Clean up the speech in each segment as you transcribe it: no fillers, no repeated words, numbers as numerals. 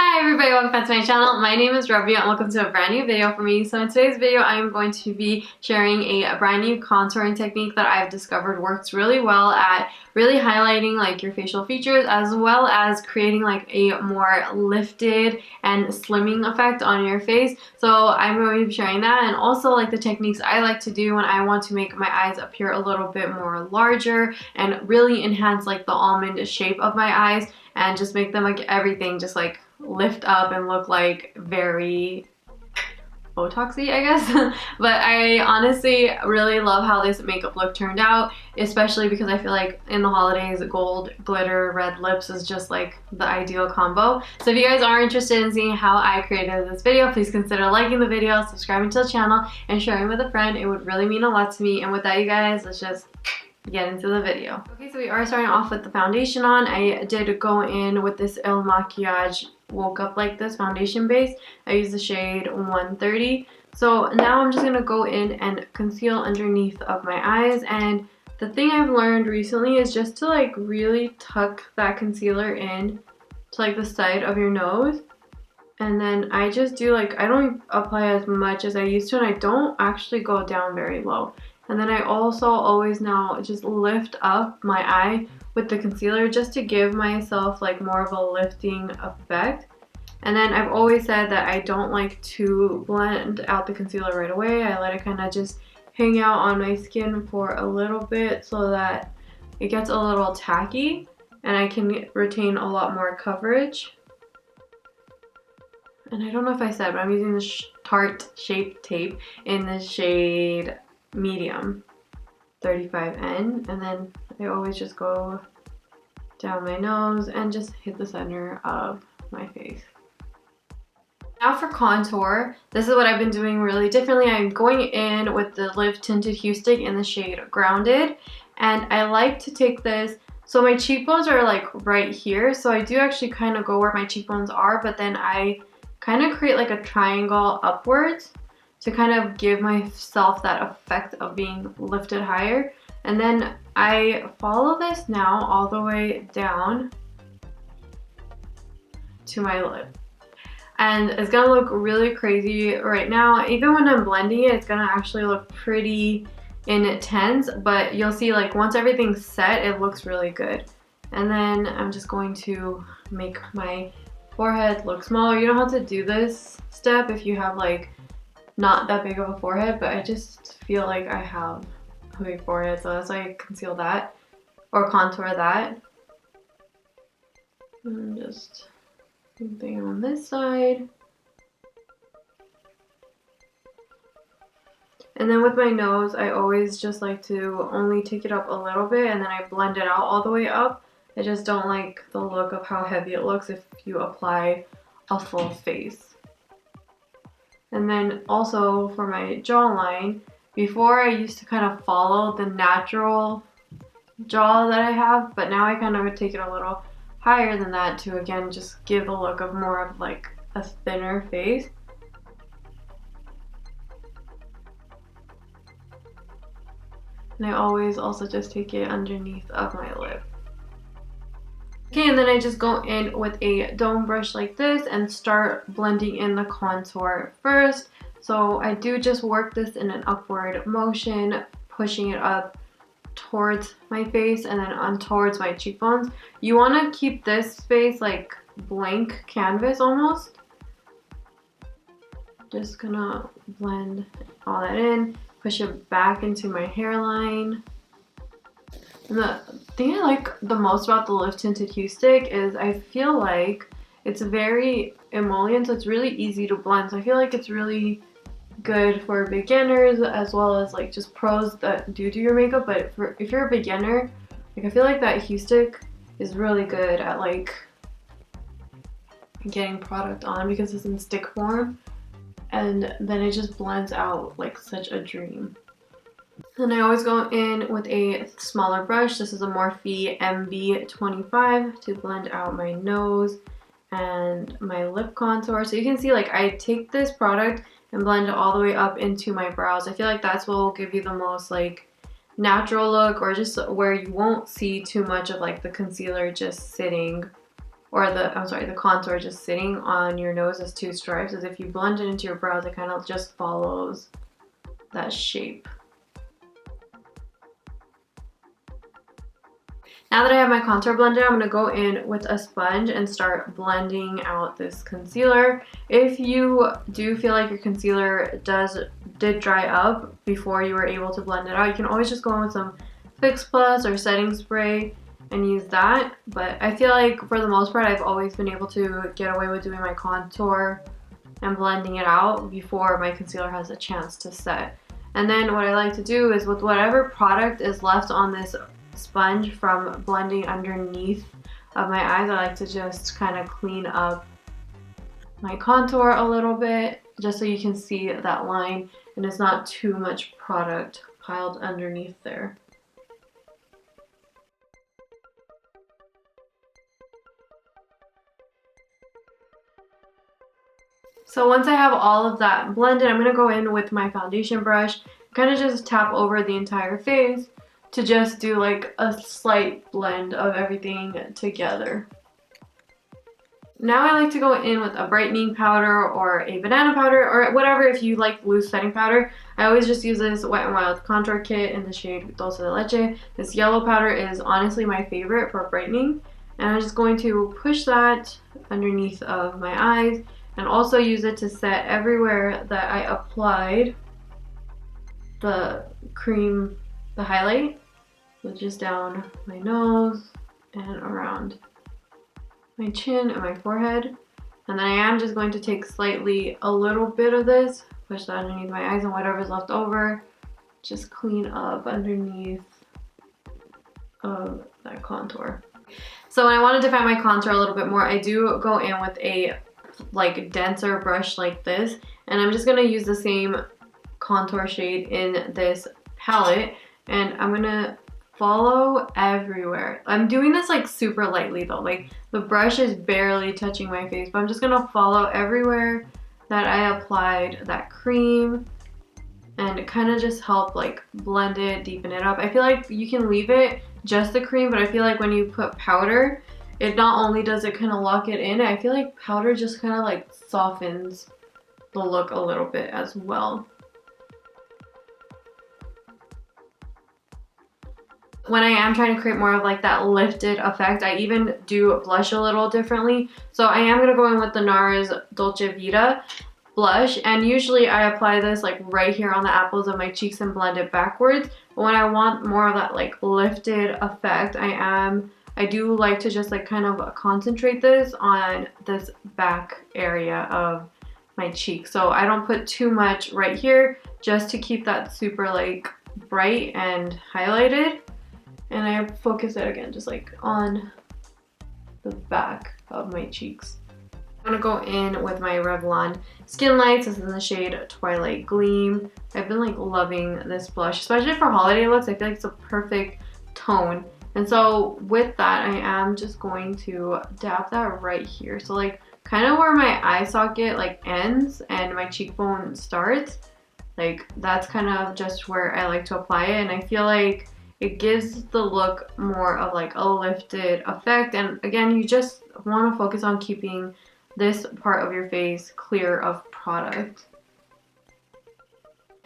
Hi everybody, welcome back to my channel. My name is Ravi and welcome to a brand new video for me. So in today's video, I am going to be sharing a brand new contouring technique that I've discovered works really well at really highlighting like your facial features as well as creating like a more lifted and slimming effect on your face. So I'm going to be sharing that and also like the techniques I like to do when I want to make my eyes appear a little bit more larger and really enhance like the almond shape of my eyes and just make them like everything just like lift up and look like very Botoxy, I guess. But I honestly really love how this makeup look turned out, especially because I feel like in the holidays, gold glitter red lips is just like the ideal combo. So if you guys are interested in seeing how I created this video, please consider liking the video, subscribing to the channel, and sharing with a friend. It would really mean a lot to me. And with that, you guys, let's just get into the video. Okay, so we are starting off with the foundation on. I did go in with this Il Makiage Woke Up Like This foundation base. I used the shade 130. So now I'm just gonna go in and conceal underneath of my eyes. And the thing I've learned recently is just to like really tuck that concealer in to like the side of your nose. And then I just do like, I don't apply as much as I used to, and I don't actually go down very low. And then I also always now just lift up my eye with the concealer just to give myself like more of a lifting effect. And then I've always said that I don't like to blend out the concealer right away. I let it kind of just hang out on my skin for a little bit so that it gets a little tacky and I can retain a lot more coverage. And I don't know if I said, but I'm using this Tarte Shape Tape in the shade medium 35N, and then I always just go down my nose and just hit the center of my face. Now for contour, this is what I've been doing really differently. I'm going in with the Live Tinted Hue Stick in the shade Grounded, and I like to take this, so my cheekbones are like right here, so I do actually kind of go where my cheekbones are, but then I kind of create like a triangle upwards to kind of give myself that effect of being lifted higher. And then I follow this now all the way down to my lip. And it's gonna look really crazy right now. Even when I'm blending it, it's gonna actually look pretty intense, but you'll see like once everything's set, it looks really good. And then I'm just going to make my forehead look smaller. You don't have to do this step if you have like not that big of a forehead, but I just feel like I have a big forehead, so that's why I conceal that or contour that. And just same thing on this side. And then with my nose, I always just like to only take it up a little bit and then I blend it out all the way up. I just don't like the look of how heavy it looks if you apply a full face. And then also for my jawline, before I used to kind of follow the natural jaw that I have, but now I kind of would take it a little higher than that to again just give the look of more of like a thinner face. And I always also just take it underneath of my lip. Okay, and then I just go in with a dome brush like this and start blending in the contour first. So I do just work this in an upward motion, pushing it up towards my face and then on towards my cheekbones. You want to keep this space like blank canvas almost. Just gonna blend all that in, push it back into my hairline. And the thing I like the most about the Live Tinted Hue Stick is I feel like it's very emollient, so it's really easy to blend. So I feel like it's really good for beginners as well as like just pros that do your makeup. But if you're a beginner, like I feel like that Hue Stick is really good at like getting product on because it's in stick form, and then it just blends out like such a dream. Then I always go in with a smaller brush. This is a Morphe MB25 to blend out my nose and my lip contour. So you can see like I take this product and blend it all the way up into my brows. I feel like that's what will give you the most like natural look, or just where you won't see too much of like the concealer just sitting or the contour just sitting on your nose as two stripes, is if you blend it into your brows, it kind of just follows that shape. Now that I have my contour blended, I'm going to go in with a sponge and start blending out this concealer. If you do feel like your concealer did dry up before you were able to blend it out, you can always just go in with some Fix Plus or setting spray and use that. But I feel like for the most part, I've always been able to get away with doing my contour and blending it out before my concealer has a chance to set. And then what I like to do is with whatever product is left on this sponge from blending underneath of my eyes, I like to just kind of clean up my contour a little bit just so you can see that line and it's not too much product piled underneath there. So once I have all of that blended, I'm going to go in with my foundation brush, kind of just tap over the entire face to just do like a slight blend of everything together. Now I like to go in with a brightening powder or a banana powder or whatever, if you like loose setting powder. I always just use this Wet n Wild contour kit in the shade Dulce de Leche. This yellow powder is honestly my favorite for brightening. And I'm just going to push that underneath of my eyes and also use it to set everywhere that I applied the cream, the highlight. So just down my nose and around my chin and my forehead. And then I am just going to take a little bit of this, push that underneath my eyes, and whatever's left over, just clean up underneath of that contour. So when I want to define my contour a little bit more, I do go in with a like denser brush like this, and I'm just going to use the same contour shade in this palette, and I'm going to follow everywhere. I'm doing this like super lightly though, like the brush is barely touching my face, but I'm just gonna follow everywhere that I applied that cream and kind of just help like blend it, deepen it up. I feel like you can leave it just the cream, but I feel like when you put powder, it not only does it kind of lock it in, I feel like powder just kind of like softens the look a little bit as well. When I am trying to create more of like that lifted effect, I even do blush a little differently. So I am going to go in with the NARS Dolce Vita blush, and usually I apply this like right here on the apples of my cheeks and blend it backwards. But when I want more of that like lifted effect, I do like to just like kind of concentrate this on this back area of my cheek. So I don't put too much right here just to keep that super like bright and highlighted. And I focus it again just like on the back of my cheeks. I'm gonna go in with my Revlon Skin Lights. This is in the shade Twilight Gleam. I've been like loving this blush, especially for holiday looks. I feel like it's a perfect tone. And so with that, I am just going to dab that right here. So like kind of where my eye socket like ends and my cheekbone starts. Like that's kind of just where I like to apply it. And I feel like it gives the look more of like a lifted effect. And again, you just want to focus on keeping this part of your face clear of product.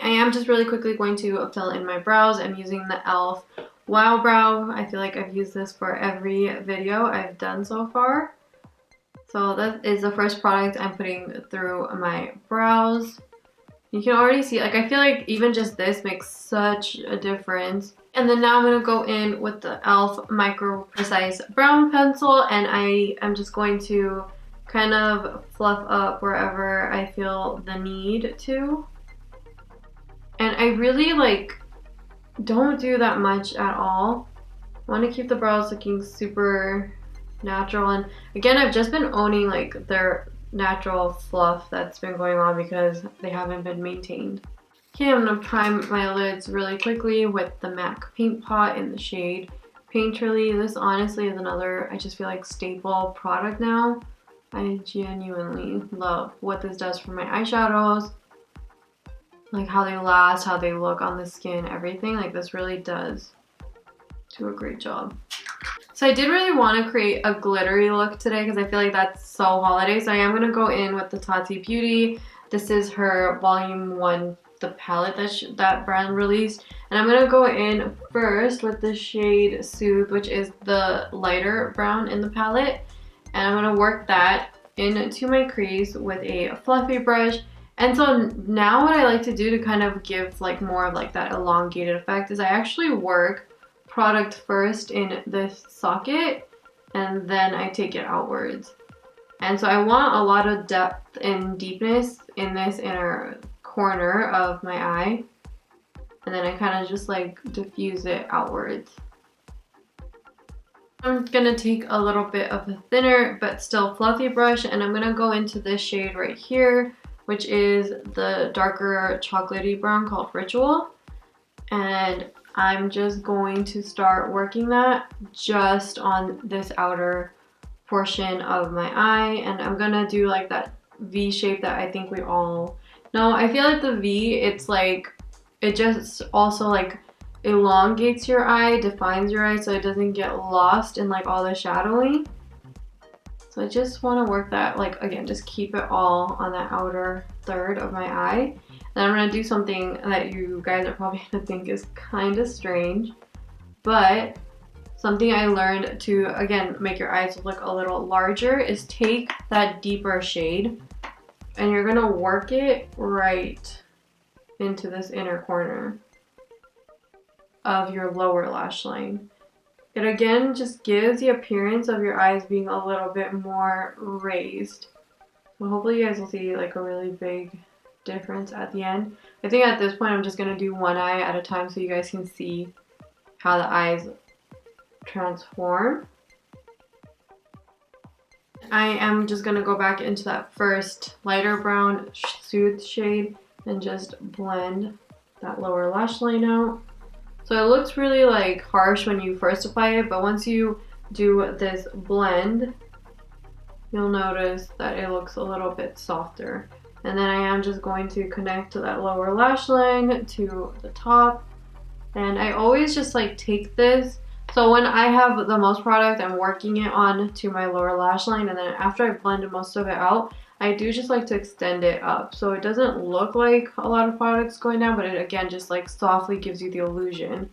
I am just really quickly going to fill in my brows. I'm using the e.l.f. Wow Brow. I feel like I've used this for every video I've done so far. So that is the first product I'm putting through my brows. You can already see, like I feel like even just this makes such a difference. And then now I'm going to go in with the e.l.f. Micro Precise Brown Pencil, and I am just going to kind of fluff up wherever I feel the need to. And I really like don't do that much at all. I want to keep the brows looking super natural, and again I've just been owning like their natural fluff that's been going on because they haven't been maintained. Okay, I'm going to prime my lids really quickly with the MAC Paint Pot in the shade Painterly. This honestly is another, I just feel like staple product now. I genuinely love what this does for my eyeshadows. Like how they last, how they look on the skin, everything. Like this really does do a great job. So So I did really want to create a glittery look today because I feel like that's so holiday. So I am going to go in with the Tati Beauty. This is her Volume 1, the palette that brand released. And I'm going to go in first with the shade Soothe, which is the lighter brown in the palette. And I'm going to work that into my crease with a fluffy brush. And so now what I like to do to kind of give like more of like that elongated effect is I actually work product first in this socket and then I take it outwards. And so I want a lot of depth and deepness in this inner corner of my eye, and then I kind of just like diffuse it outwards. I'm gonna take a little bit of a thinner but still fluffy brush, and I'm gonna go into this shade right here, which is the darker chocolatey brown called Ritual. And I'm just going to start working that just on this outer portion of my eye, and I'm gonna do like that V shape that I think we all know. I feel like the V, it's like, it just also like elongates your eye, defines your eye so it doesn't get lost in like all the shadowing. So I just want to work that, like, again, just keep it all on that outer third of my eye. Then I'm going to do something that you guys are probably going to think is kind of strange, but something I learned to, again, make your eyes look a little larger is take that deeper shade and you're going to work it right into this inner corner of your lower lash line. It again just gives the appearance of your eyes being a little bit more raised. So hopefully you guys will see like a really big difference at the end. I think at this point I'm just going to do one eye at a time so you guys can see how the eyes transform. I am just going to go back into that first lighter brown Soothe shade and just blend that lower lash line out. So it looks really like harsh when you first apply it, but once you do this blend, you'll notice that it looks a little bit softer. And then I am just going to connect to that lower lash line to the top. And I always just like take this. So when I have the most product, I'm working it on to my lower lash line, and then after I've blended most of it out, I do just like to extend it up. So it doesn't look like a lot of products going down, but it again just like softly gives you the illusion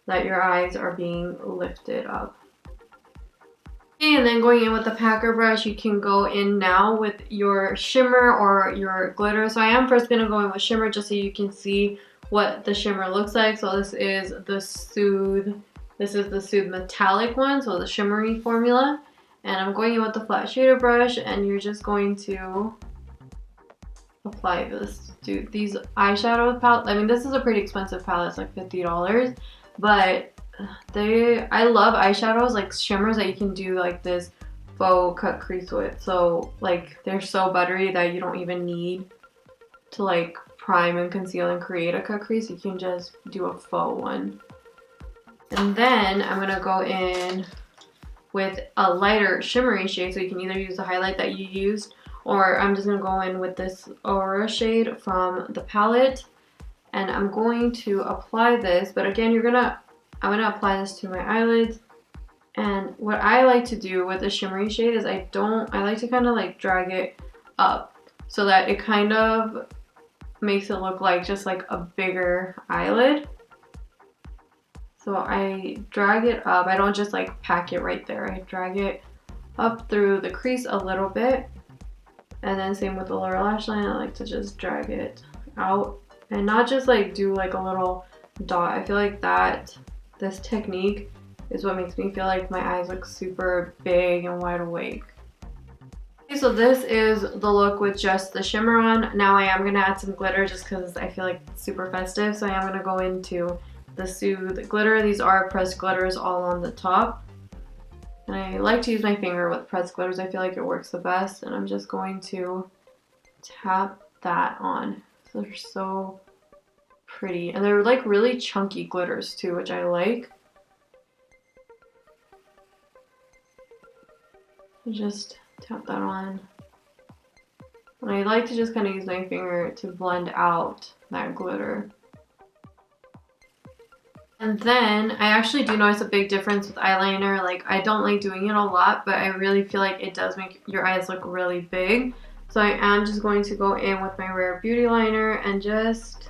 that your eyes are being lifted up. Okay, and then going in with the packer brush, you can go in now with your shimmer or your glitter. So I am first going to go in with shimmer just so you can see what the shimmer looks like. So this is the Soothe metallic one, so the shimmery formula. And I'm going in with the flat shader brush, and you're just going to apply this to these eyeshadow palettes. I mean, this is a pretty expensive palette, it's like $50, but I love eyeshadows, like shimmers that you can do like this faux cut crease with. So like they're so buttery that you don't even need to like prime and conceal and create a cut crease. You can just do a faux one. And then I'm gonna go in with a lighter shimmery shade, so you can either use the highlight that you used, or I'm just going to go in with this Aurora shade from the palette, and I'm going to apply this. But again, I'm going to apply this to my eyelids. And what I like to do with the shimmery shade is I like to kind of like drag it up so that it kind of makes it look like just like a bigger eyelid. So I drag it up. I don't just like pack it right there. I drag it up through the crease a little bit. And then same with the lower lash line. I like to just drag it out and not just like do like a little dot. I feel like this technique is what makes me feel like my eyes look super big and wide awake. Okay, so this is the look with just the shimmer on. Now I am going to add some glitter just because I feel like it's super festive. So I am going to go into the Soothe glitter. These are pressed glitters all on the top. And I like to use my finger with pressed glitters. I feel like it works the best. And I'm just going to tap that on. So they're so pretty. And they're like really chunky glitters too, which I like. Just tap that on. And I like to just kind of use my finger to blend out that glitter. And then I actually do notice a big difference with eyeliner. Like, I don't like doing it a lot, but I really feel like it does make your eyes look really big. So I am just going to go in with my Rare Beauty liner and just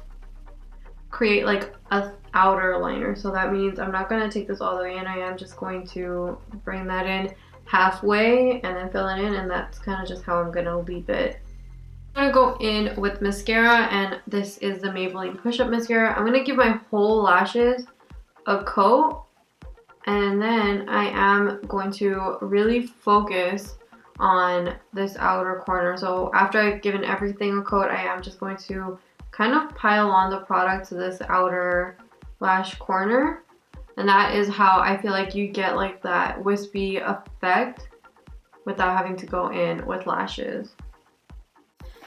create like a outer liner. So that means I'm not going to take this all the way in. I am just going to bring that in halfway and then fill it in, and that's kind of just how I'm going to leave it. I'm going to go in with mascara, and this is the Maybelline Push Up Mascara. I'm going to give my whole lashes a coat, and then I am going to really focus on this outer corner. So after I've given everything a coat, I am just going to kind of pile on the product to this outer lash corner, and that is how I feel like you get like that wispy effect without having to go in with lashes.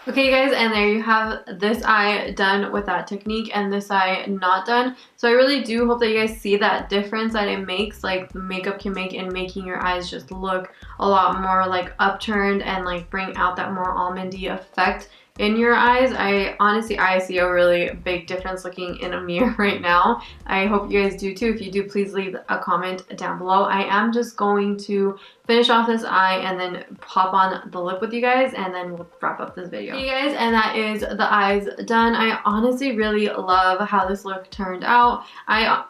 Okay, you guys, and there you have this eye done with that technique and this eye not done. So I really do hope that you guys see that difference that it makes, like the makeup can make in making your eyes just look a lot more like upturned and like bring out that more almondy effect in your eyes. I see a really big difference looking in a mirror right now. I hope you guys do too. If you do, please leave a comment down below. I am just going to finish off this eye and then pop on the lip with you guys, and then we'll wrap up this video. Okay, you guys, and that is the eyes done. I honestly really love how this look turned out. I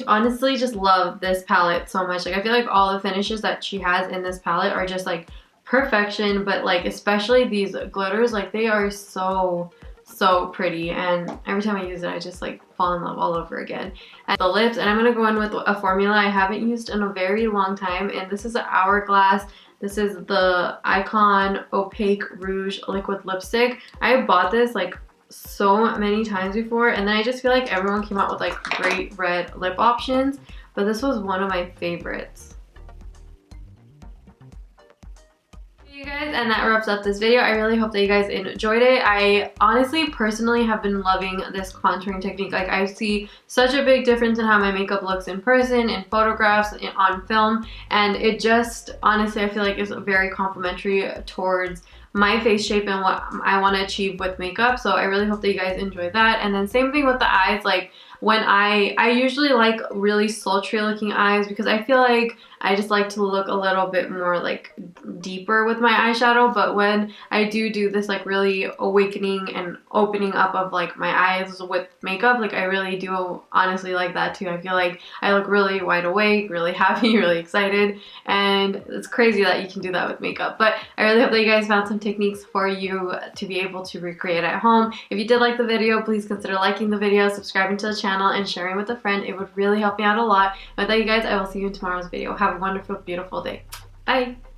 honestly just love this palette so much. Like, I feel like all the finishes that she has in this palette are just like perfection, but like especially these glitters, like they are so pretty, and every time I use it I just like fall in love all over again. And the lips, and I'm gonna go in with a formula I haven't used in a very long time, and this is an Hourglass. This is the Icon Opaque Rouge Liquid Lipstick. I bought this like so many times before, and then I just feel like everyone came out with like great red lip options, but this was one of my favorites. You guys, and that wraps up this video. I really hope that you guys enjoyed it. I honestly personally have been loving this contouring technique. Like, I see such a big difference in how my makeup looks in person, in photographs, on film, and it just honestly I feel like is very complimentary towards my face shape and what I want to achieve with makeup. So I really hope that you guys enjoy that. And then same thing with the eyes. Like, when I usually like really sultry looking eyes because I feel like I just like to look a little bit more like deeper with my eyeshadow, but when I do this like really awakening and opening up of like my eyes with makeup, like I really do honestly like that too. I feel like I look really wide awake, really happy, really excited, and it's crazy that you can do that with makeup. But I really hope that you guys found some techniques for you to be able to recreate at home. If you did like the video, please consider liking the video, subscribing to the channel, and sharing with a friend. It would really help me out a lot. With that, you guys, I will see you in tomorrow's video. Have a wonderful, beautiful day. Bye!